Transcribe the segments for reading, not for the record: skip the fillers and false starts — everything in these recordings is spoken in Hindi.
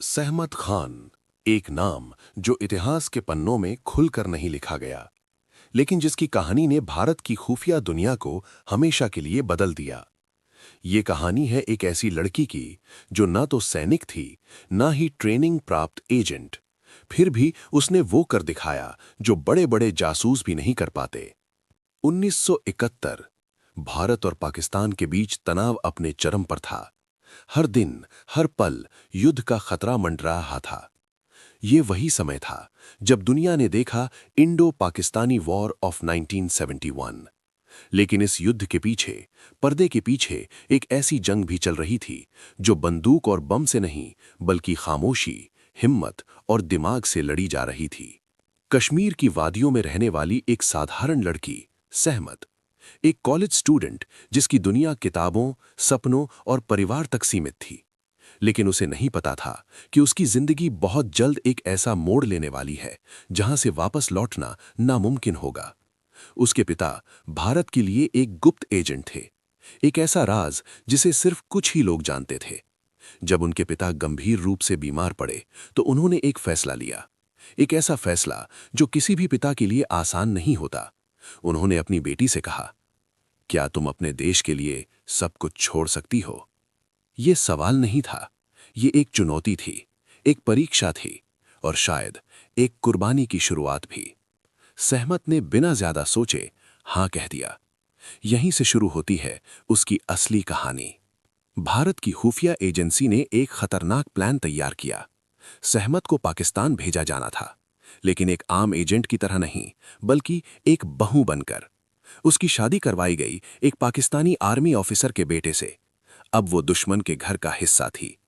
सहमत खान, एक नाम जो इतिहास के पन्नों में खुलकर नहीं लिखा गया, लेकिन जिसकी कहानी ने भारत की खुफिया दुनिया को हमेशा के लिए बदल दिया। ये कहानी है एक ऐसी लड़की की जो न तो सैनिक थी, न ही ट्रेनिंग प्राप्त एजेंट, फिर भी उसने वो कर दिखाया जो बड़े-बड़े जासूस भी नहीं कर पाते। 1971 भारत और पाकिस्तान के बीच तनाव अपने चरम पर था। हर दिन, हर पल युद्ध का खतरा मंडरा रहा था। ये वही समय था जब दुनिया ने देखा इंडो पाकिस्तानी वॉर ऑफ 1971। लेकिन इस युद्ध के पीछे, पर्दे के पीछे एक ऐसी जंग भी चल रही थी जो बंदूक और बम से नहीं, बल्कि खामोशी, हिम्मत और दिमाग से लड़ी जा रही थी। कश्मीर की वादियों में रहने वाली एक साधारण लड़की, सहमत, एक कॉलेज स्टूडेंट जिसकी दुनिया किताबों, सपनों और परिवार तक सीमित थी। लेकिन उसे नहीं पता था कि उसकी जिंदगी बहुत जल्द एक ऐसा मोड़ लेने वाली है जहां से वापस लौटना नामुमकिन होगा। उसके पिता भारत के लिए एक गुप्त एजेंट थे, एक ऐसा राज जिसे सिर्फ कुछ ही लोग जानते थे। जब उनके पिता गंभीर रूप से बीमार पड़े तो उन्होंने एक फैसला लिया, एक ऐसा फैसला जो किसी भी पिता के लिए आसान नहीं होता। उन्होंने अपनी बेटी से कहा, क्या तुम अपने देश के लिए सब कुछ छोड़ सकती हो? ये सवाल नहीं था, ये एक चुनौती थी, एक परीक्षा थी और शायद एक कुर्बानी की शुरुआत भी। सहमत ने बिना ज्यादा सोचे हां कह दिया। यहीं से शुरू होती है उसकी असली कहानी। भारत की खुफिया एजेंसी ने एक खतरनाक प्लान तैयार किया। सहमत को पाकिस्तान भेजा जाना था, लेकिन एक आम एजेंट की तरह नहीं, बल्कि एक बहू बनकर। उसकी शादी करवाई गई एक पाकिस्तानी आर्मी ऑफिसर के बेटे से। अब वो दुश्मन के घर का हिस्सा थी,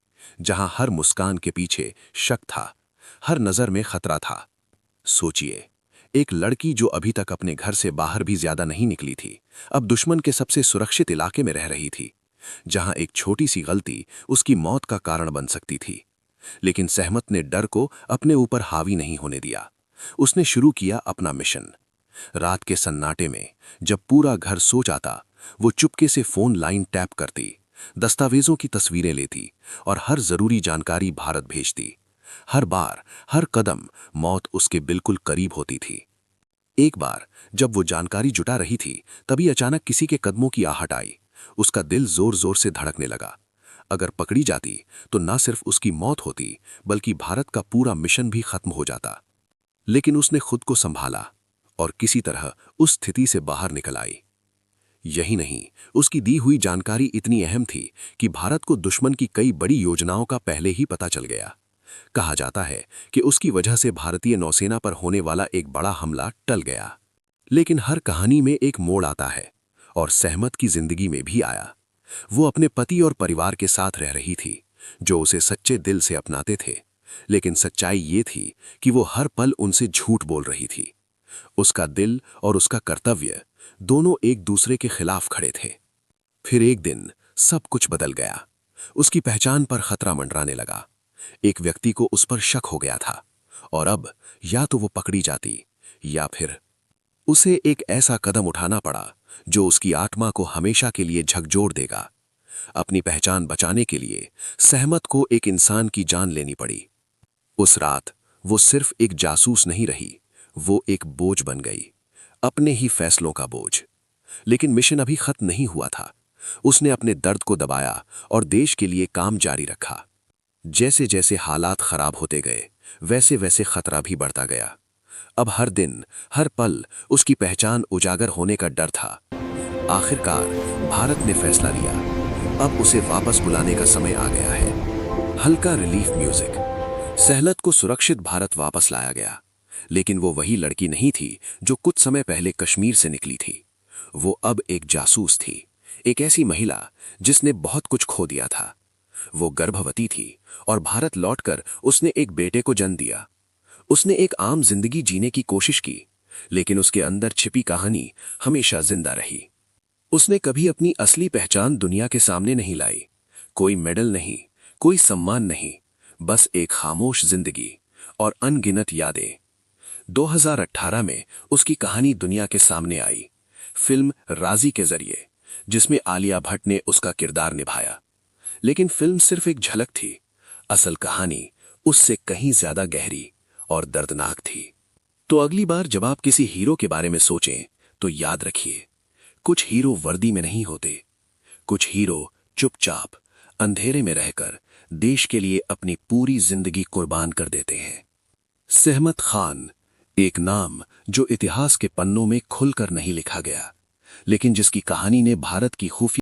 जहां हर मुस्कान के पीछे शक था, हर नजर में खतरा था। सोचिए, एक लड़की जो अभी तक अपने घर से बाहर भी ज्यादा नहीं निकली थी, अब दुश्मन के सबसे सुरक्षित इलाके में रह रही थी, जहां एक छोटी सी गलती उसकी मौत का कारण बन सकती थी। लेकिन सहमत ने डर को अपने ऊपर हावी नहीं होने दिया। उसने शुरू किया अपना मिशन। रात के सन्नाटे में, जब पूरा घर सो जाता, वो चुपके से फोन लाइन टैप करती, दस्तावेजों की तस्वीरें लेती और हर जरूरी जानकारी भारत भेजती। हर बार, हर कदम मौत उसके बिल्कुल करीब होती थी। एक बार जब वो जानकारी जुटा रही थी, तभी अचानक किसी के कदमों की आहट आई। उसका दिल जोर जोर से धड़कने लगा। अगर पकड़ी जाती तो न सिर्फ उसकी मौत होती, बल्कि भारत का पूरा मिशन भी खत्म हो जाता। लेकिन उसने खुद को संभाला और किसी तरह उस स्थिति से बाहर निकल आई। यही नहीं, उसकी दी हुई जानकारी इतनी अहम थी कि भारत को दुश्मन की कई बड़ी योजनाओं का पहले ही पता चल गया। कहा जाता है कि उसकी वजह से भारतीय नौसेना पर होने वाला एक बड़ा हमला टल गया। लेकिन हर कहानी में एक मोड़ आता है, और सहमत की जिंदगी में भी आया। वो अपने पति और परिवार के साथ रह रही थी, जो उसे सच्चे दिल से अपनाते थे। लेकिन सच्चाई ये थी कि वो हर पल उनसे झूठ बोल रही थी। उसका दिल और उसका कर्तव्य दोनों एक दूसरे के खिलाफ खड़े थे। फिर एक दिन सब कुछ बदल गया। उसकी पहचान पर खतरा मंडराने लगा। एक व्यक्ति को उस पर शक हो गया था, और अब या तो वो पकड़ी जाती, या फिर उसे एक ऐसा कदम उठाना पड़ा जो उसकी आत्मा को हमेशा के लिए झकझोर देगा। अपनी पहचान बचाने के लिए सहमत को एक इंसान की जान लेनी पड़ी। उस रात वो सिर्फ एक जासूस नहीं रही, वो एक बोझ बन गई, अपने ही फैसलों का बोझ। लेकिन मिशन अभी खत्म नहीं हुआ था। उसने अपने दर्द को दबाया और देश के लिए काम जारी रखा। जैसे जैसे हालात खराब होते गए, वैसे वैसे खतरा भी बढ़ता गया। अब हर दिन, हर पल उसकी पहचान उजागर होने का डर था। आखिरकार भारत ने फैसला लिया, अब उसे वापस बुलाने का समय आ गया है। हल्का रिलीफ म्यूजिक। सहलत को सुरक्षित भारत वापस लाया गया। लेकिन वो वही लड़की नहीं थी जो कुछ समय पहले कश्मीर से निकली थी। वो अब एक जासूस थी, एक ऐसी महिला जिसने बहुत कुछ खो दिया था। वो गर्भवती थी और भारत लौटकर उसने एक बेटे को जन्म दिया। उसने एक आम जिंदगी जीने की कोशिश की, लेकिन उसके अंदर छिपी कहानी हमेशा जिंदा रही। उसने कभी अपनी असली पहचान दुनिया के सामने नहीं लाई। कोई मेडल नहीं, कोई सम्मान नहीं, बस एक खामोश जिंदगी और अनगिनत यादें। 2018 में उसकी कहानी दुनिया के सामने आई, फिल्म राजी के जरिए, जिसमें आलिया भट्ट ने उसका किरदार निभाया। लेकिन फिल्म सिर्फ एक झलक थी। असल कहानी उससे कहीं ज्यादा गहरी और दर्दनाक थी। तो अगली बार जब आप किसी हीरो के बारे में सोचें तो याद रखिए, कुछ हीरो वर्दी में नहीं होते, कुछ हीरो चुपचाप अंधेरे में रहकर देश के लिए अपनी पूरी जिंदगी कुर्बान कर देते हैं। सहमत खान, एक नाम जो इतिहास के पन्नों में खुलकर नहीं लिखा गया, लेकिन जिसकी कहानी ने भारत की खुफिया